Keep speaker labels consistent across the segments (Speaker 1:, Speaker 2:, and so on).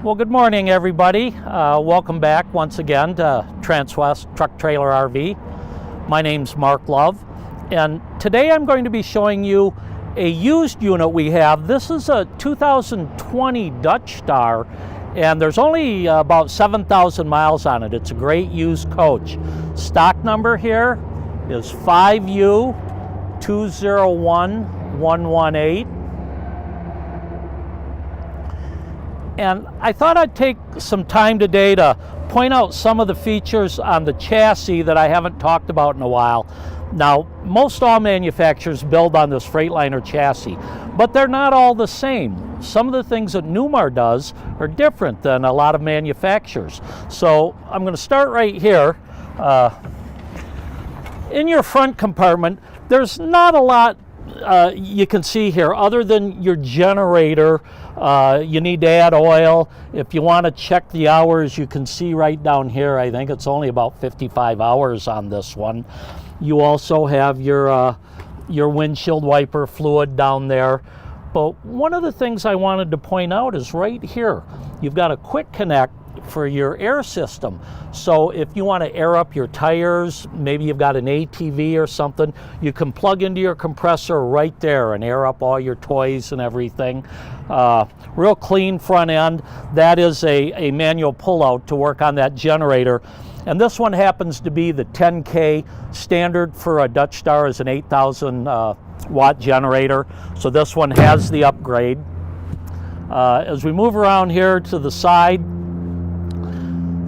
Speaker 1: Well, good morning, everybody. Welcome back once again to Transwest Truck Trailer RV. My name's Mark Love, and today I'm going to be showing you a used unit we have. This is a 2020 Dutch Star, and there's only about 7,000 miles on it. It's a great used coach. Stock number here is 5U201118. And I thought I'd take some time today to point out some of the features on the chassis that I haven't talked about in a while. Now, most all manufacturers build on this Freightliner chassis, but they're not all the same. Some of the things that Newmar does are different than a lot of manufacturers. So I'm going to start right here. In your front compartment, there's not a lot you can see here other than your generator. You need to add oil. If you want to check the hours, you can see right down here. I think it's only about 55 hours on this one. You also have your windshield wiper fluid down there. But one of the things I wanted to point out is right here. You've got a quick connect for your air system. So if you want to air up your tires, maybe you've got an ATV or something, you can plug into your compressor right there and air up all your toys and everything. Real clean front end. That is a manual pullout to work on that generator. And this one happens to be the 10K standard for a Dutch Star is an 8,000 watt generator. So this one has the upgrade. As we move around here to the side,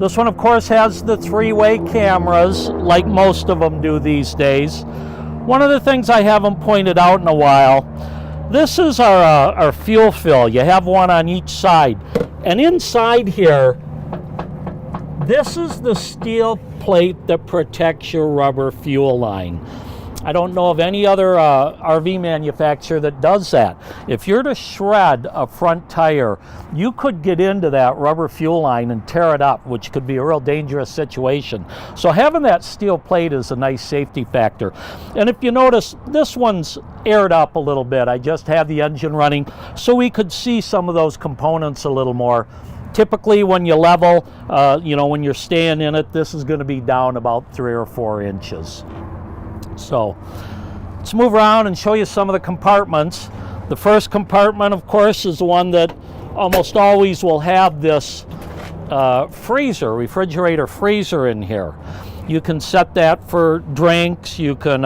Speaker 1: this one, of course, has the three-way cameras, like most of them do these days. One of the things I haven't pointed out in a while, this is our fuel fill. You have one on each side. And inside here, this is the steel plate that protects your rubber fuel line. I don't know of any other RV manufacturer that does that. If you're to shred a front tire, you could get into that rubber fuel line and tear it up, which could be a real dangerous situation. So having that steel plate is a nice safety factor. And if you notice, this one's aired up a little bit. I just have the engine running so we could see some of those components a little more. Typically when you level, when you're staying in it, this is going to be down about 3 or 4 inches. So let's move around and show you some of the compartments. The first compartment, of course, is the one that almost always will have this refrigerator freezer in here. You can set that for drinks. You can,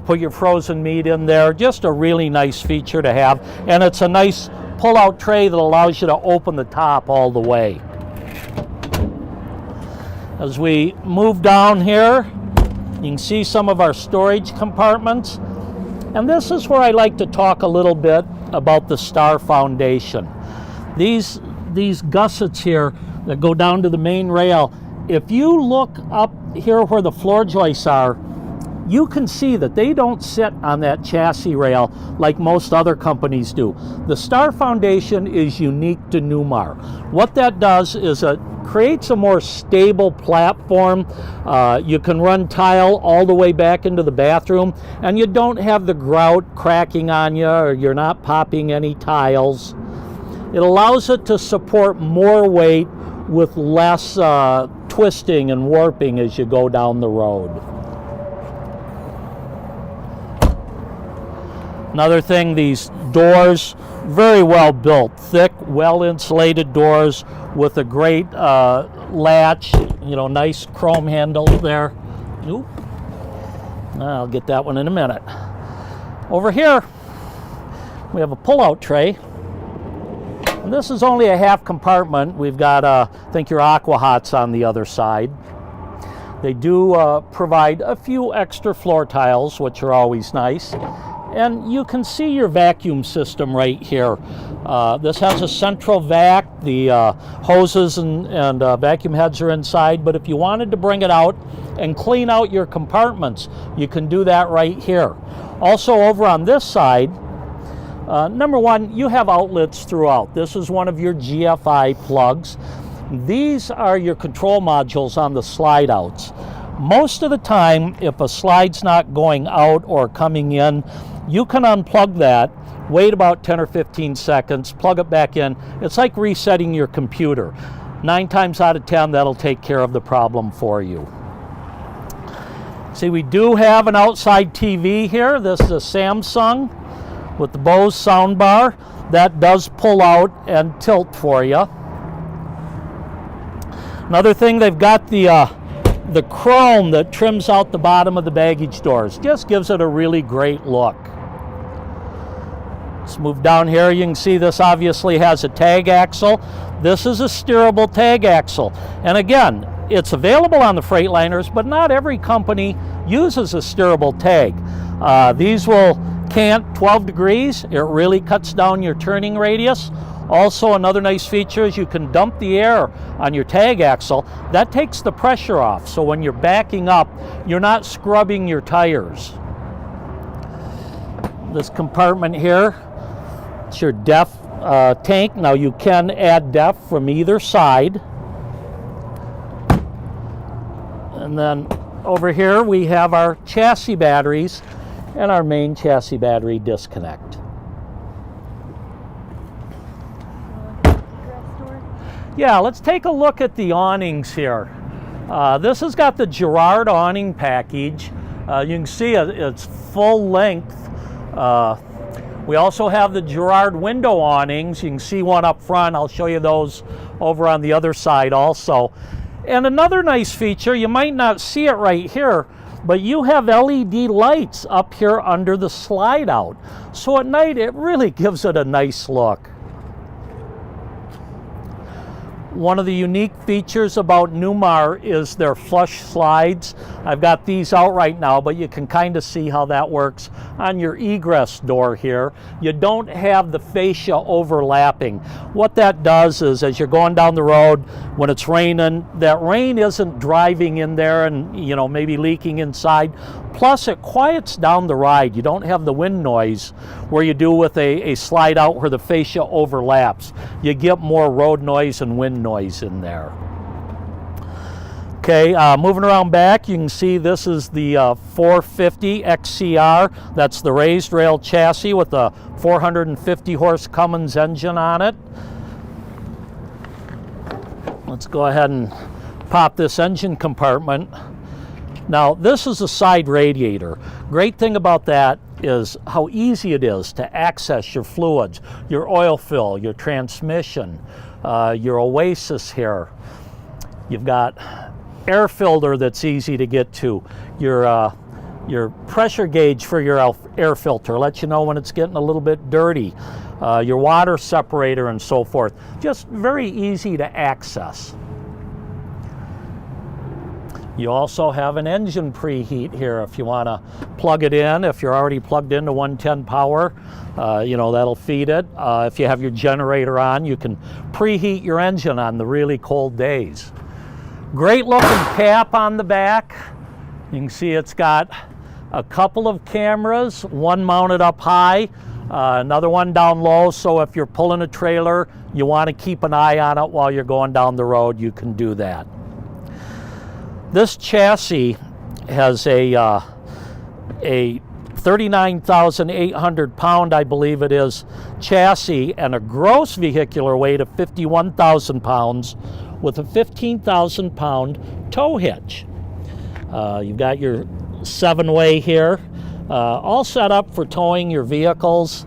Speaker 1: put your frozen meat in there. Just a really nice feature to have. And it's a nice pull-out tray that allows you to open the top all the way. As we move down here, you can see some of our storage compartments. And this is where I like to talk a little bit about the Star Foundation. These gussets here that go down to the main rail, if you look up here where the floor joists are, you can see that they don't sit on that chassis rail like most other companies do. The Star Foundation is unique to Newmar. What that does is it creates a more stable platform. You can run tile all the way back into the bathroom, and you don't have the grout cracking on you, or you're not popping any tiles. It allows it to support more weight with less twisting and warping as you go down the road. Another thing, these doors, very well built, thick, well insulated doors with a great latch, nice chrome handle there. Oop. I'll get that one in a minute. Over here, we have a pull-out tray. And this is only a half compartment. We've got, I think, your aqua hots on the other side. They do provide a few extra floor tiles, which are always nice. And you can see your vacuum system right here. This has a central vac. The hoses and vacuum heads are inside, but if you wanted to bring it out and clean out your compartments, you can do that right here. Also over on this side, number one, you have outlets throughout. This is one of your GFI plugs. These are your control modules on the slide outs. Most of the time, if a slide's not going out or coming in, you can unplug that, wait about 10 or 15 seconds, plug it back in. It's like resetting your computer. 9 times out of 10, that'll take care of the problem for you. See, we do have an outside TV here. This is a Samsung with the Bose soundbar. That does pull out and tilt for you. Another thing, they've got the chrome that trims out the bottom of the baggage doors. Just gives it a really great look. Let's move down here. You can see this obviously has a tag axle. This is a steerable tag axle. And again, it's available on the Freightliners, but not every company uses a steerable tag. These will cant 12 degrees. It really cuts down your turning radius. Also, another nice feature is you can dump the air on your tag axle. That takes the pressure off, so when you're backing up, you're not scrubbing your tires. This compartment here, it's your DEF tank. Now you can add DEF from either side. And then over here we have our chassis batteries and our main chassis battery disconnect. Yeah, let's take a look at the awnings here. This has got the Girard awning package. You can see it's full length. We also have the Girard window awnings. You can see one up front. I'll show you those over on the other side also. And another nice feature, you might not see it right here, but you have LED lights up here under the slide out. So at night, it really gives it a nice look. One of the unique features about Newmar is their flush slides. I've got these out right now, but you can kind of see how that works on your egress door here. You don't have the fascia overlapping. What that does is, as you're going down the road, when it's raining, that rain isn't driving in there and, you know, maybe leaking inside. Plus, it quiets down the ride. You don't have the wind noise where you do with a slide out where the fascia overlaps. You get more road noise and wind noise in there. Okay, moving around back, you can see this is the 450 XCR. That's the raised rail chassis with a 450 horse Cummins engine on it. Let's go ahead and pop this engine compartment. Now, this is a side radiator. Great thing about that is how easy it is to access your fluids, your oil fill, your transmission, your Oasis here. You've got air filter that's easy to get to. Your pressure gauge for your air filter lets you know when it's getting a little bit dirty. Your water separator and so forth. Just very easy to access. You also have an engine preheat here if you want to plug it in. If you're already plugged into 110 power, you know, that'll feed it. If you have your generator on, you can preheat your engine on the really cold days. Great looking cap on the back. You can see it's got a couple of cameras, one mounted up high, another one down low, so if you're pulling a trailer, you want to keep an eye on it while you're going down the road, you can do that. This chassis has a 39,800 pound, I believe it is, chassis and a gross vehicular weight of 51,000 pounds with a 15,000 pound tow hitch. You've got your 7-way here, all set up for towing your vehicles.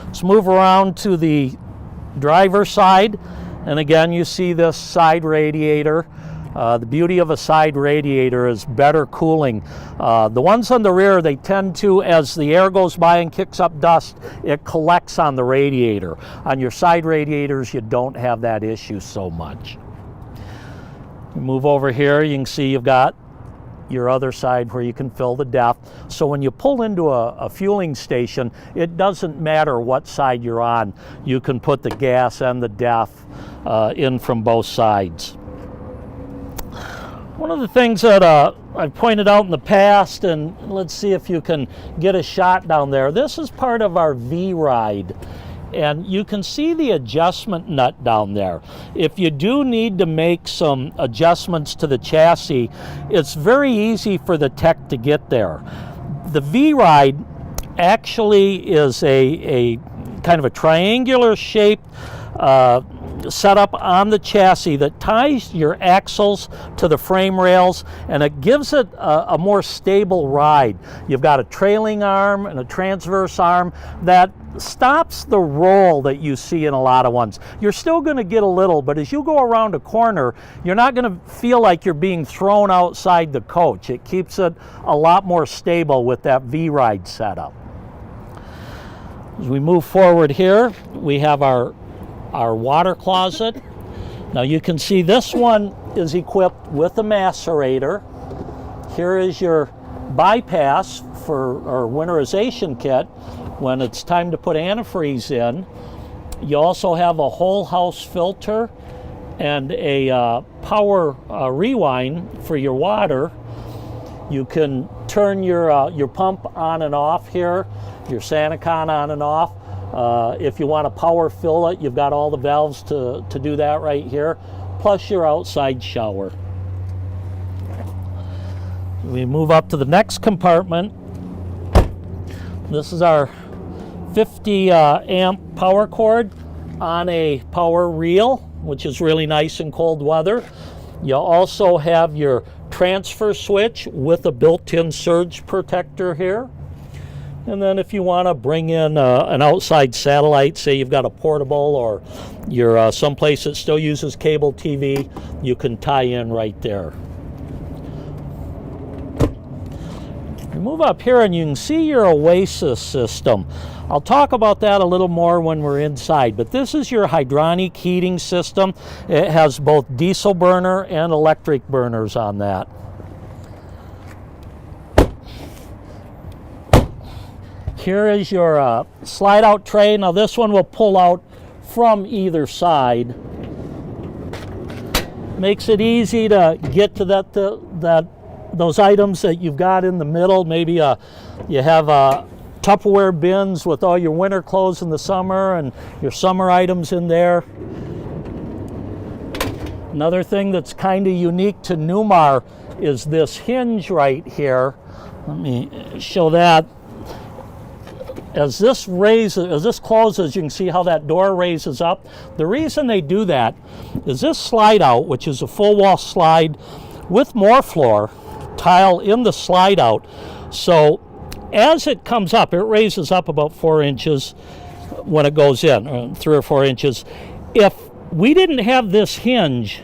Speaker 1: Let's move around to the driver's side. And again, you see this side radiator. The beauty of a side radiator is better cooling. The ones on the rear, they tend to, as the air goes by and kicks up dust, it collects on the radiator. On your side radiators, you don't have that issue so much. You move over here, you can see you've got your other side where you can fill the DEF. So when you pull into a fueling station, it doesn't matter what side you're on. You can put the gas and the DEF in from both sides. One of the things that I've pointed out in the past, and let's see if you can get a shot down there. This is part of our V-Ride. And you can see the adjustment nut down there. If you do need to make some adjustments to the chassis, it's very easy for the tech to get there. The V-Ride actually is a kind of a triangular shaped setup on the chassis that ties your axles to the frame rails, and it gives it a more stable ride. You've got a trailing arm and a transverse arm that stops the roll that you see in a lot of ones. You're still going to get a little, but as you go around a corner, you're not going to feel like you're being thrown outside the coach. It keeps it a lot more stable with that V-Ride setup. As we move forward here, we have our water closet. Now you can see this one is equipped with a macerator. Here is your bypass or winterization kit when it's time to put antifreeze in. You also have a whole house filter and a power rewind for your water. You can turn your pump on and off here, your Sanacon on and off. If you want to power fill it, you've got all the valves to do that right here, plus your outside shower. We move up to the next compartment. This is our 50 amp power cord on a power reel, which is really nice in cold weather. You also have your transfer switch with a built-in surge protector here. And then if you want to bring in an outside satellite, say you've got a portable or you're someplace that still uses cable TV, you can tie in right there. You move up here and you can see your Oasis system. I'll talk about that a little more when we're inside, but this is your hydronic heating system. It has both diesel burner and electric burners on that. Here is your slide out tray. Now this one will pull out from either side. Makes it easy to get to those items that you've got in the middle. Maybe you have Tupperware bins with all your winter clothes in the summer and your summer items in there. Another thing that's kind of unique to Newmar is this hinge right here. Let me show that. As this closes, you can see how that door raises up. The reason they do that is this slide out, which is a full wall slide with more floor tile in the slide out. So as it comes up, it raises up about 4 inches when it goes in, 3 or 4 inches. If we didn't have this hinge,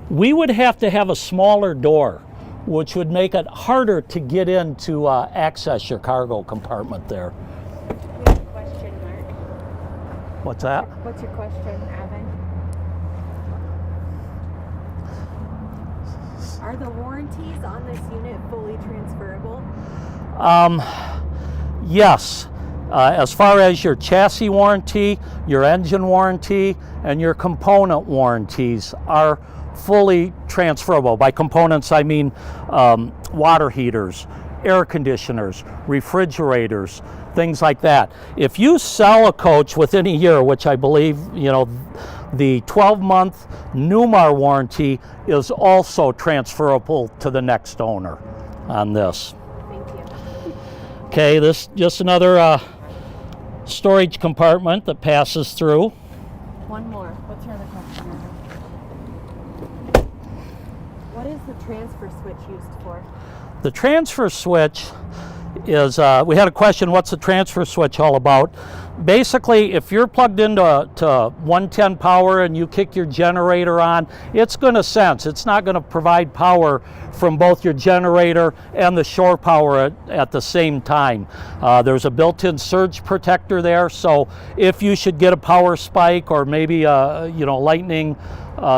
Speaker 1: we would have to have a smaller door, which would make it harder to get in to access your cargo compartment there. What's that?
Speaker 2: What's your question, Evan? Are the warranties on this unit fully transferable?
Speaker 1: Yes. As far as your chassis warranty, your engine warranty, and your component warranties are fully transferable. By components, I mean water heaters, air conditioners, refrigerators, things like that. If you sell a coach within a year, which I believe, the 12-month Newmar warranty is also transferable to the next owner on this.
Speaker 2: Thank you.
Speaker 1: Okay, this just another storage compartment that passes through.
Speaker 2: One more. What's your other question, Evan? What is the transfer switch used for?
Speaker 1: The transfer switch is, we had a question, what's the transfer switch all about? Basically, if you're plugged into 110 power and you kick your generator on, it's going to sense. It's not going to provide power from both your generator and the shore power at the same time. There's a built-in surge protector there, so if you should get a power spike or maybe a lightning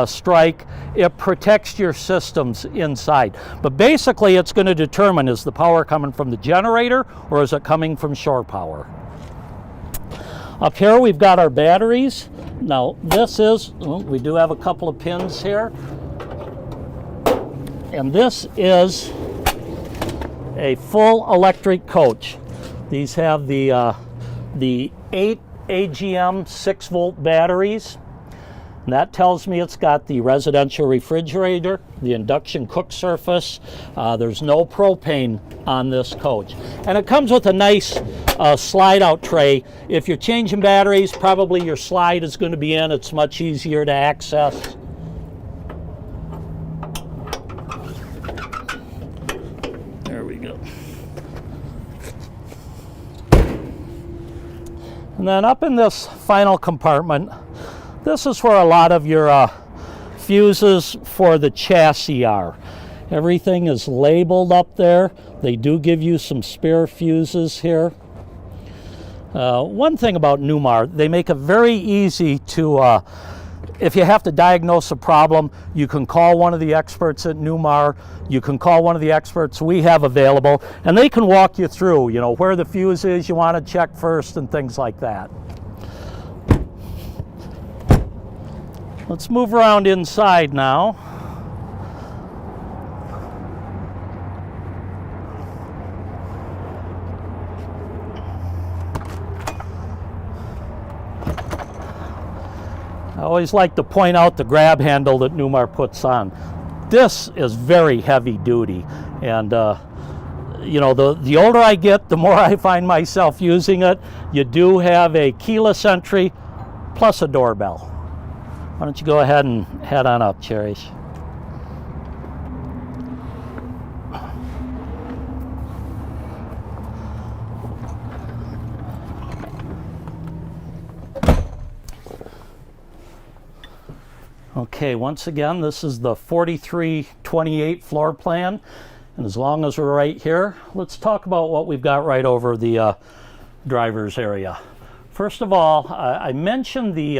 Speaker 1: strike, it protects your systems inside. But basically, it's going to determine, is the power coming from the generator or is it coming from shore power? Up here we've got our batteries. Now this is, we do have a couple of pins here. And this is a full electric coach. These have the 8 AGM 6-volt batteries. And that tells me it's got the residential refrigerator, the induction cook surface. There's no propane on this coach. And it comes with a nice slide-out tray. If you're changing batteries, probably your slide is going to be in. It's much easier to access. There we go. And then up in this final compartment, this is where a lot of your fuses for the chassis are. Everything is labeled up there. They do give you some spare fuses here. One thing about Newmar, they make it very easy to, if you have to diagnose a problem, you can call one of the experts at Newmar. You can call one of the experts we have available, and they can walk you through, you know, where the fuse is you want to check first and things like that. Let's move around inside now. I always like to point out the grab handle that Newmar puts on. This is very heavy duty, and you know, the older I get, the more I find myself using it. You do have a keyless entry plus a doorbell. Why don't you go ahead and head on up, Cherish. Okay, once again, this is the 4328 floor plan. And as long as we're right here, let's talk about what we've got right over the driver's area. First of all, I mentioned the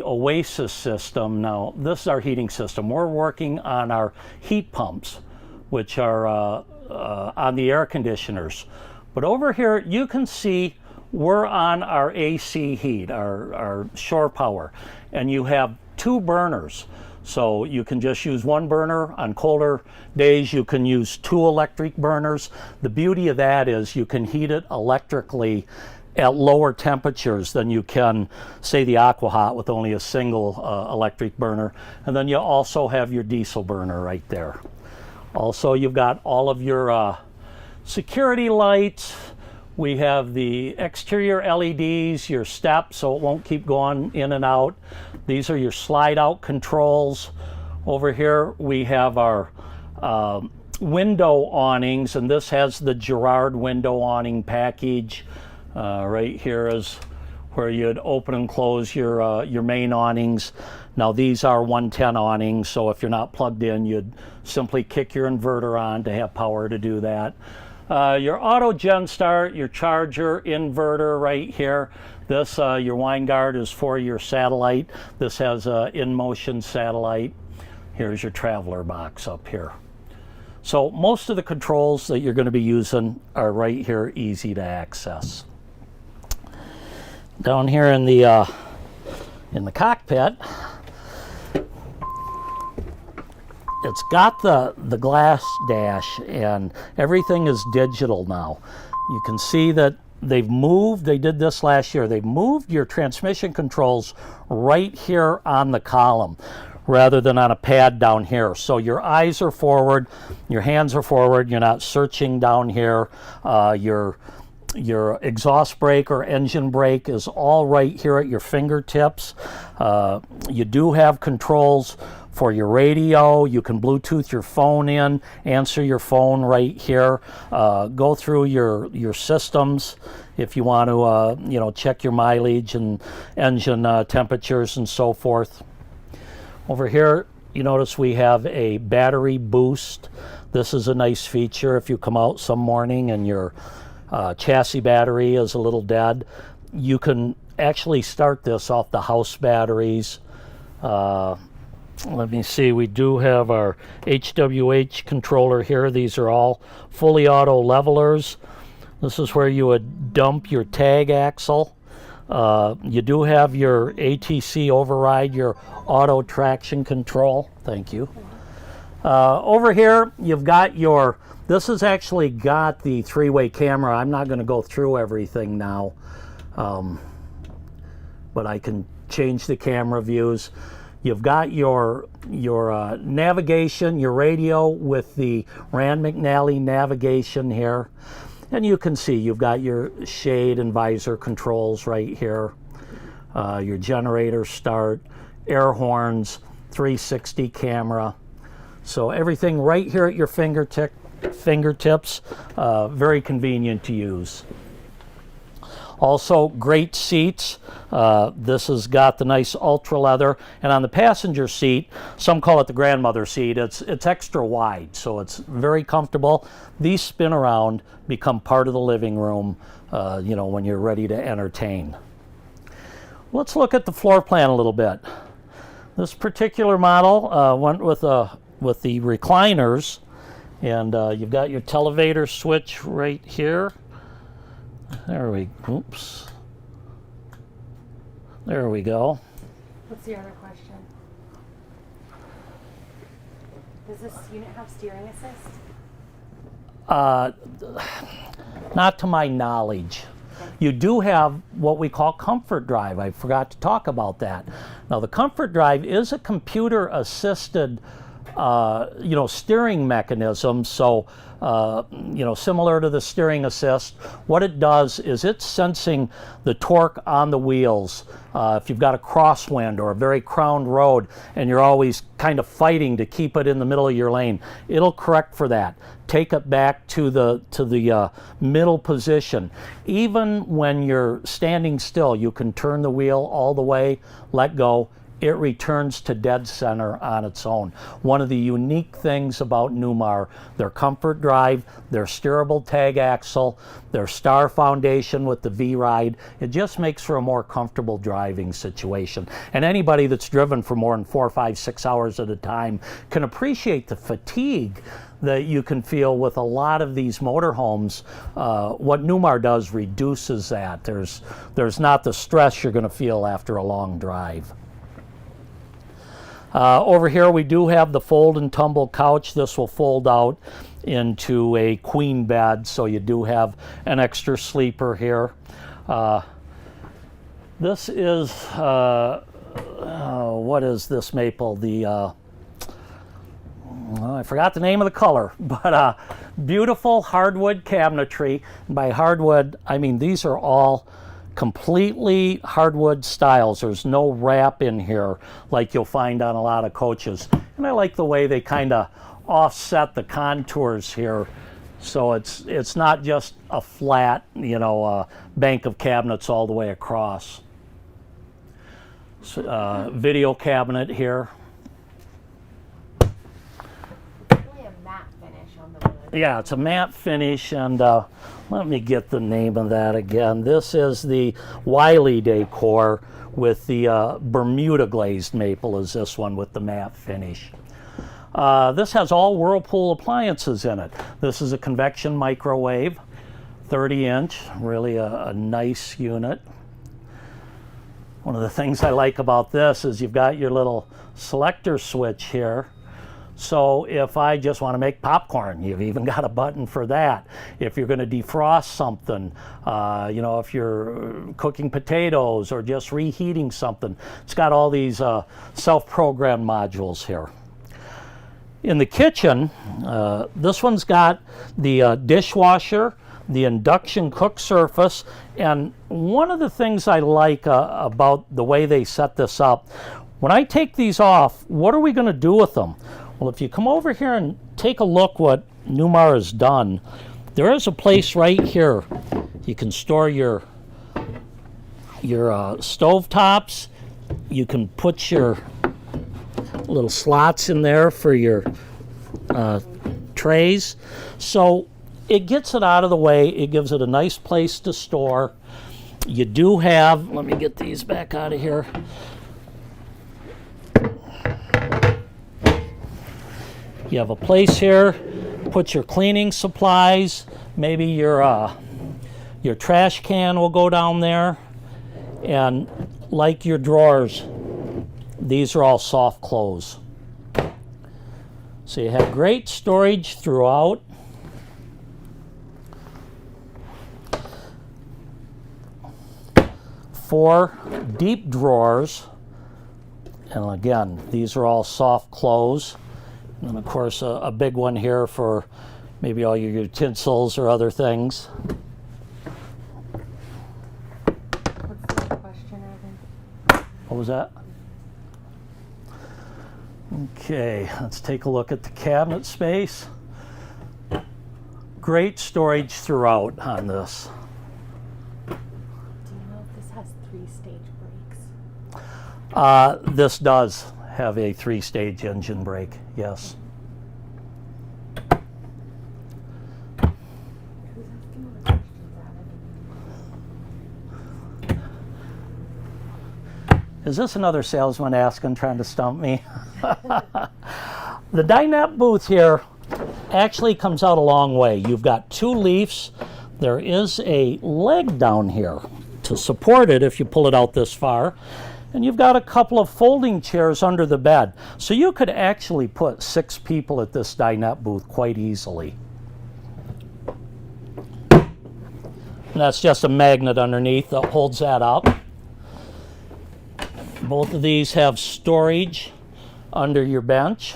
Speaker 1: Oasis system. Now, this is our heating system. We're working on our heat pumps, which are on the air conditioners. But over here, you can see we're on our AC heat, our shore power. And you have two burners. So you can just use one burner. On colder days, you can use two electric burners. The beauty of that is you can heat it electrically at lower temperatures than you can, say, the AquaHot with only a single electric burner. And then you also have your diesel burner right there. Also, you've got all of your security lights. We have the exterior LEDs, your steps, so it won't keep going in and out. These are your slide-out controls. Over here, we have our window awnings, and this has the Girard window awning package. Right here is where you'd open and close your main awnings. Now these are 110 awnings, so if you're not plugged in, you'd simply kick your inverter on to have power to do that. Your auto gen start, your charger, inverter right here. This, your wine guard is for your satellite. This has in-motion satellite. Here's your traveler box up here. So most of the controls that you're going to be using are right here, easy to access. Down here in the cockpit, it's got the glass dash, and everything is digital now. You can see that they've moved, they did this last year, they've moved your transmission controls right here on the column rather than on a pad down here. So your eyes are forward, your hands are forward, you're not searching down here. Your exhaust brake or engine brake is all right here at your fingertips. You do have controls for your radio. You can Bluetooth your phone in, answer your phone right here, go through your systems if you want to you know, check your mileage and engine temperatures and so forth. Over here, you notice we have a battery boost. This is a nice feature if you come out some morning and your chassis battery is a little dead. You can actually start this off the house batteries. Let me see, we do have our HWH controller here. These are all fully auto levelers. This is where you would dump your tag axle. You do have your ATC override, your auto traction control. Thank you. Over here, you've got your, this has actually got the three-way camera. I'm not going to go through everything now, but I can change the camera views. You've got your navigation, your radio with the Rand McNally navigation here. And you can see you've got your shade and visor controls right here. Your generator start, air horns, 360 camera. So everything right here at your fingertips, very convenient to use. Also, great seats. This has got the nice ultra leather, and on the passenger seat, some call it the grandmother seat, it's extra wide, so it's very comfortable. These spin around, become part of the living room, you know, when you're ready to entertain. Let's look at the floor plan a little bit. This particular model went with the recliners, and you've got your televator switch right here. There we go.
Speaker 2: What's the other question? Does this unit have steering assist?
Speaker 1: Not to my knowledge. You do have what we call Comfort Drive. I forgot to talk about that. Now, the Comfort Drive is a computer-assisted you know, steering mechanism. So, you know, similar to the steering assist, what it does is it's sensing the torque on the wheels. If you've got a crosswind or a very crowned road and you're always kind of fighting to keep it in the middle of your lane, it'll correct for that. Take it back to the middle position. Even when you're standing still, you can turn the wheel all the way, let go. It returns to dead center on its own. One of the unique things about Newmar, their Comfort Drive, their steerable tag axle, their Star Foundation with the V-Ride, it just makes for a more comfortable driving situation. And anybody that's driven for more than 4, 5, 6 hours at a time can appreciate the fatigue that you can feel with a lot of these motorhomes. What Newmar does reduces that. There's not the stress you're going to feel after a long drive. Over here we do have the fold and tumble couch. This will fold out into a queen bed, so you do have an extra sleeper here. This is, what is this maple? Well, I forgot the name of the color, but beautiful hardwood cabinetry. By hardwood, I mean these are all completely hardwood styles. There's no wrap in here like you'll find on a lot of coaches. And I like the way they kind of offset the contours here, so it's not just a flat, you know, bank of cabinets all the way across. So, video cabinet here. Yeah, it's a matte finish, and let me get the name of that again. This is the Wiley decor with the Bermuda glazed maple is this one with the matte finish. This has all Whirlpool appliances in it. This is a convection microwave, 30-inch, really a nice unit. One of the things I like about this is you've got your little selector switch here. So if I just want to make popcorn, you've even got a button for that. If you're going to defrost something, you know, if you're cooking potatoes or just reheating something, it's got all these self-programmed modules here. In the kitchen, this one's got the dishwasher, the induction cook surface, and one of the things I like about the way they set this up, when I take these off, what are we going to do with them? Well, if you come over here and take a look what Newmar has done, there is a place right here. You can store your stove tops. You can put your little slots in there for your trays. So it gets it out of the way. It gives it a nice place to store. You do have, let me get these back out of here. You have a place here, put your cleaning supplies, maybe your trash can will go down there, and like your drawers, these are all soft close. So you have great storage throughout. 4 deep drawers. And again, these are all soft close. And of course, a big one here for maybe all your utensils or other things.
Speaker 2: What's the other question, Evan?
Speaker 1: What was that? Okay, let's take a look at the cabinet space. Great storage throughout on this.
Speaker 2: Do you know if this has 3-stage brakes?
Speaker 1: This does have a 3-stage engine brake, yes.
Speaker 2: Who's asking all the questions, Evan?
Speaker 1: Is this another salesman asking, trying to stump me? The dinette booth here actually comes out a long way. You've got 2 leafs. There is a leg down here to support it if you pull it out this far. And you've got a couple of folding chairs under the bed. So you could actually put 6 people at this dinette booth quite easily. And that's just a magnet underneath that holds that up. Both of these have storage under your bench.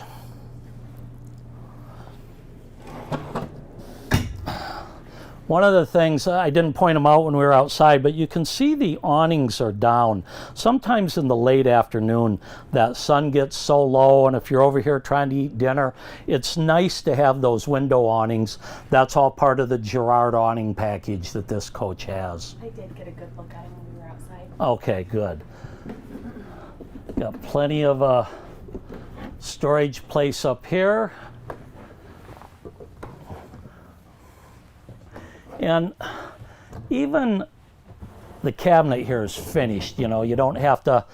Speaker 1: One of the things, I didn't point them out when we were outside, but you can see the awnings are down. Sometimes in the late afternoon, that sun gets so low, and if you're over here trying to eat dinner, it's nice to have those window awnings. That's all part of the Girard awning package that this coach has.
Speaker 2: I did get a good look at him when we were outside.
Speaker 1: Okay, good. Got plenty of storage place up here. And even the cabinet here is finished. You know, you don't have to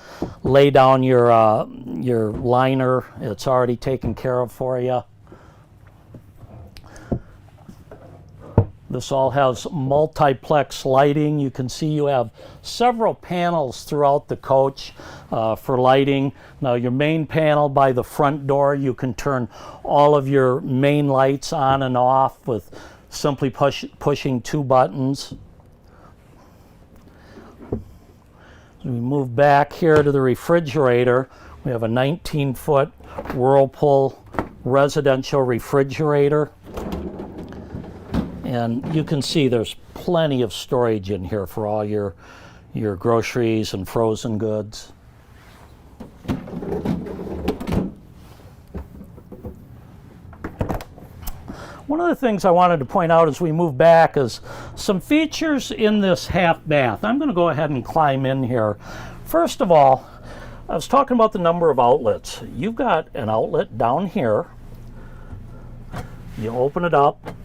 Speaker 1: lay down your liner. It's already taken care of for you. This all has multiplex lighting. You can see you have several panels throughout the coach for lighting. Now your main panel by the front door, you can turn all of your main lights on and off with simply pushing 2 buttons. As we move back here to the refrigerator, we have a 19-foot Whirlpool residential refrigerator. And you can see there's plenty of storage in here for all your groceries and frozen goods. One of the things I wanted to point out as we move back is some features in this half bath. I'm going to go ahead and climb in here. First of all, I was talking about the number of outlets. You've got an outlet down here. You open it up,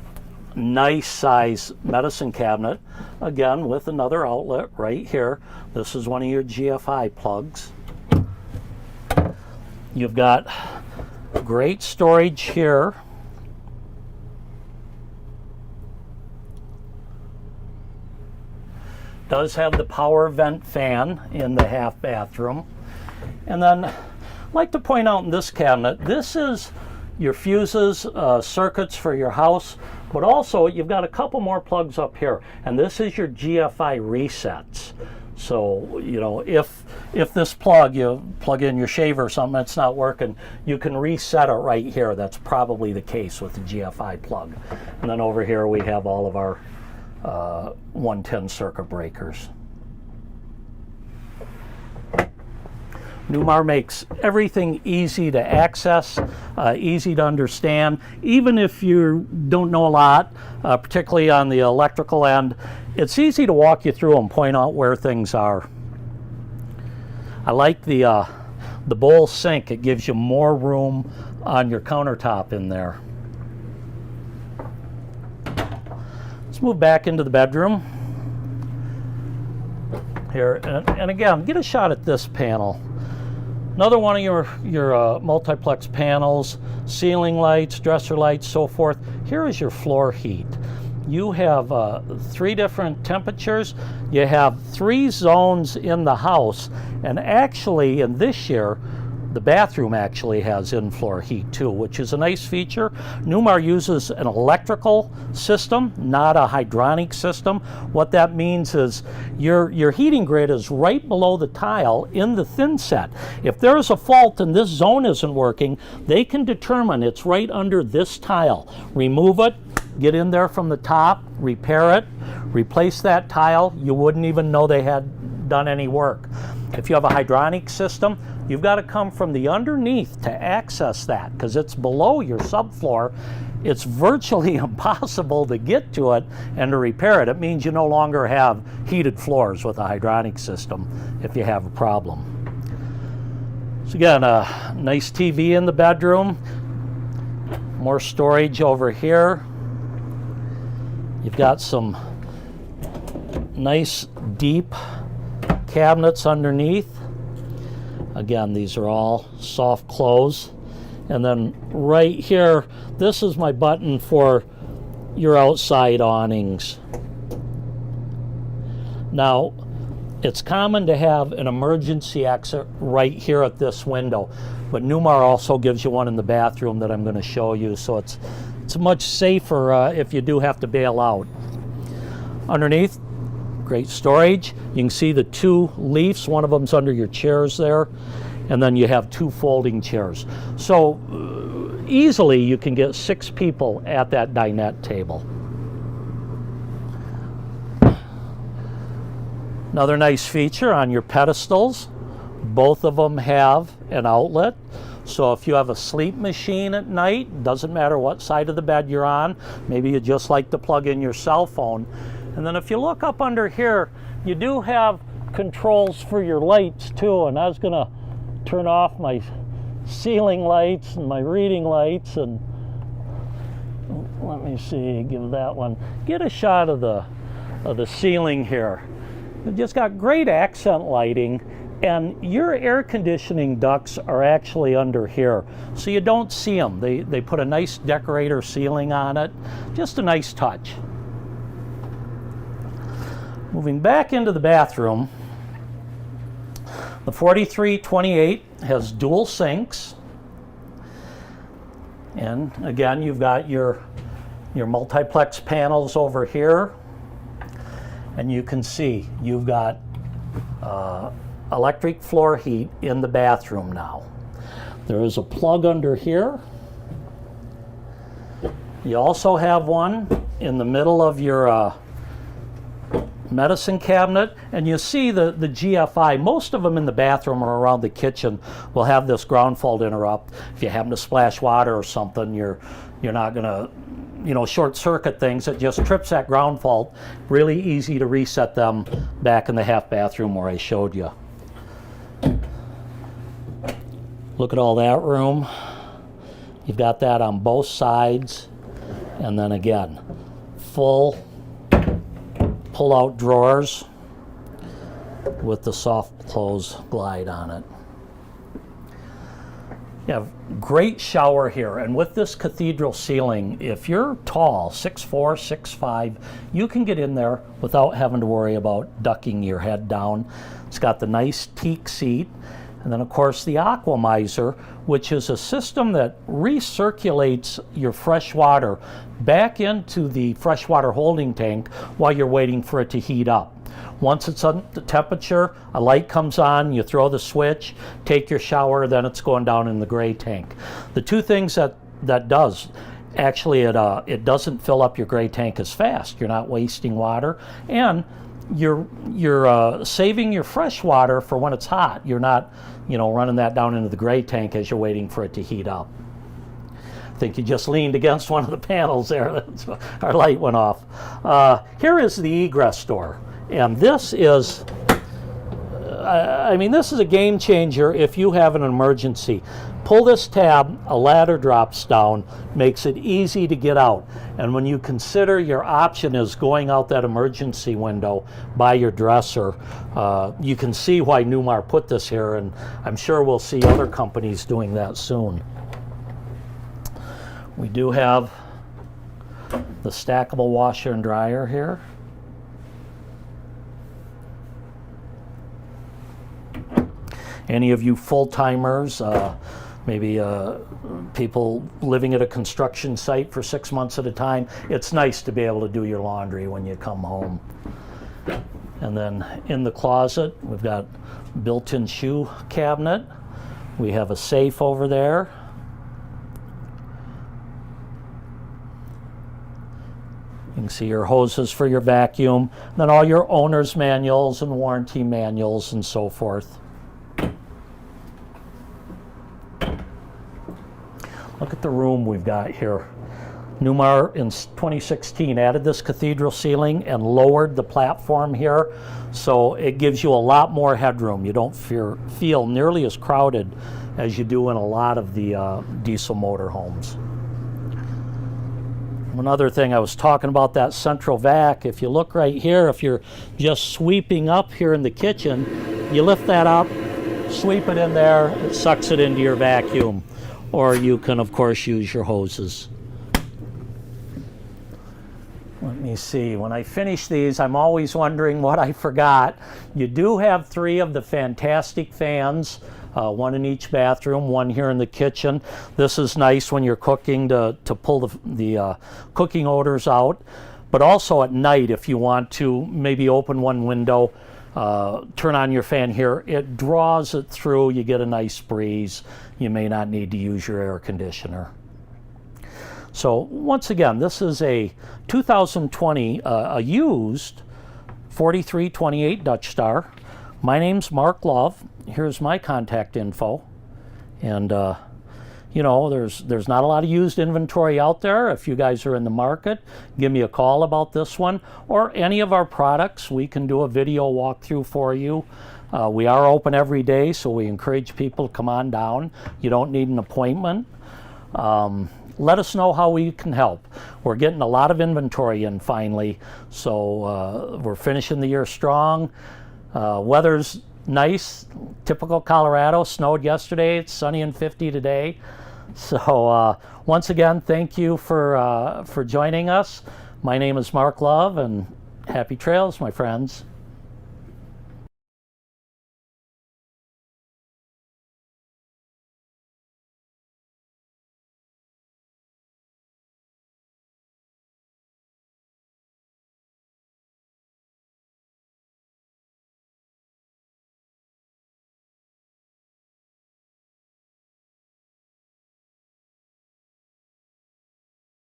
Speaker 1: nice size medicine cabinet, again with another outlet right here. This is one of your GFI plugs. You've got great storage here. Does have the power vent fan in the half bathroom. And then I'd like to point out in this cabinet, this is your fuses, circuits for your house, but also you've got a couple more plugs up here, and this is your GFI resets. So, you know, if this plug, you plug in your shaver or something, it's not working, you can reset it right here. That's probably the case with the GFI plug. And then over here we have all of our 110 circuit breakers. Newmar makes everything easy to access, easy to understand. Even if you don't know a lot, particularly on the electrical end, it's easy to walk you through and point out where things are. I like the bowl sink. It gives you more room on your countertop in there. Let's move back into the bedroom here, and again, get a shot at this panel. Another one of your multiplex panels, ceiling lights, dresser lights, so forth. Here is your floor heat. You have 3 different temperatures. You have 3 zones in the house, and actually in this year the bathroom actually has in-floor heat too, which is a nice feature. Newmar uses an electrical system, not a hydronic system. What that means is your heating grid is right below the tile in the thin set. If there's a fault and this zone isn't working, they can determine it's right under this tile. Remove it, get in there from the top, repair it, replace that tile. You wouldn't even know they had done any work. If you have a hydronic system, you've got to come from the underneath to access that because it's below your subfloor. It's virtually impossible to get to it and to repair it. It means you no longer have heated floors with a hydronic system if you have a problem. So again, a nice TV in the bedroom, more storage over here. You've got some nice deep cabinets underneath. Again, these are all soft close. And then right here, this is my button for your outside awnings. Now, it's common to have an emergency exit right here at this window, but Newmar also gives you one in the bathroom that I'm going to show you, so it's much safer if you do have to bail out. Underneath, great storage. You can see the two leaves. One of them's under your chairs there. And then you have two folding chairs. So easily you can get 6 people at that dinette table. Another nice feature on your pedestals, both of them have an outlet. So if you have a sleep machine at night, doesn't matter what side of the bed you're on, maybe you just like to plug in your cell phone. And then if you look up under here, you do have controls for your lights too. And I was gonna turn off my ceiling lights and my reading lights, and let me see, give that one, get a shot of the ceiling here. You've just got great accent lighting, and your air conditioning ducts are actually under here, so you don't see them. They put a nice decorator ceiling on it, just a nice touch. Moving back into the bathroom, the 4328 has dual sinks. And again, you've got your multiplex panels over here. And you can see you've got electric floor heat in the bathroom now. There is a plug under here. You also have one in the middle of your medicine cabinet, and you see the GFI. Most of them in the bathroom or around the kitchen will have this ground fault interrupt. If you happen to splash water or something, you're not gonna short circuit things. It just trips that ground fault. Really easy to reset them back in the half bathroom where I showed you. Look at all that room. You've got that on both sides, and then again, full pull-out drawers with the soft close glide on it. You have great shower here, and with this cathedral ceiling, if you're tall, 6'4", 6'5", you can get in there without having to worry about ducking your head down. It's got the nice teak seat, and then of course the Aquamizer, which is a system that recirculates your fresh water back into the freshwater holding tank while you're waiting for it to heat up. Once it's on the temperature, a light comes on, you throw the switch, take your shower, then it's going down in the gray tank. The two things that does, actually it doesn't fill up your gray tank as fast. You're not wasting water, and you're saving your fresh water for when it's hot. You're not running that down into the gray tank as you're waiting for it to heat up. I think you just leaned against one of the panels there. Our light went off. Here is the egress door. And this is, this is a game changer if you have an emergency. Pull this tab, a ladder drops down, makes it easy to get out. And when you consider your option is going out that emergency window by your dresser, you can see why Newmar put this here, and I'm sure we'll see other companies doing that soon. We do have the stackable washer and dryer here. any of you full-timers, maybe people living at a construction site for 6 months at a time, it's nice to be able to do your laundry when you come home. And then in the closet, we've got built-in shoe cabinet. We have a safe over there. You can see your hoses for your vacuum, then all your owner's manuals and warranty manuals and so forth. Look at the room we've got here. Newmar in 2016 added this cathedral ceiling and lowered the platform here, so it gives you a lot more headroom. You don't feel nearly as crowded as you do in a lot of the diesel motor homes. Another thing, I was talking about that central vac. If you look right here, if you're just sweeping up here in the kitchen, you lift that up, sweep it in there, it sucks it into your vacuum. Or you can, of course, use your hoses. Let me see, when I finish these, I'm always wondering what I forgot. You do have 3 of the fantastic fans, one in each bathroom, one here in the kitchen. This is nice when you're cooking to pull the cooking odors out. But also at night, if you want to maybe open one window, turn on your fan here, it draws it through, you get a nice breeze. You may not need to use your air conditioner. So once again, this is a 2020 a used 4328 Dutch Star. My name's Mark Love. Here's my contact info. And you know, there's not a lot of used inventory out there. If you guys are in the market, give me a call about this one or any of our products. We can do a video walkthrough for you. We are open every day, so we encourage people to come on down. You don't need an appointment. Let us know how we can help. We're getting a lot of inventory in finally, so we're finishing the year strong. Weather's nice, typical Colorado. Snowed yesterday, it's sunny and 50 today. So once again, thank you for joining us. My name is Mark Love, and happy trails, my friends.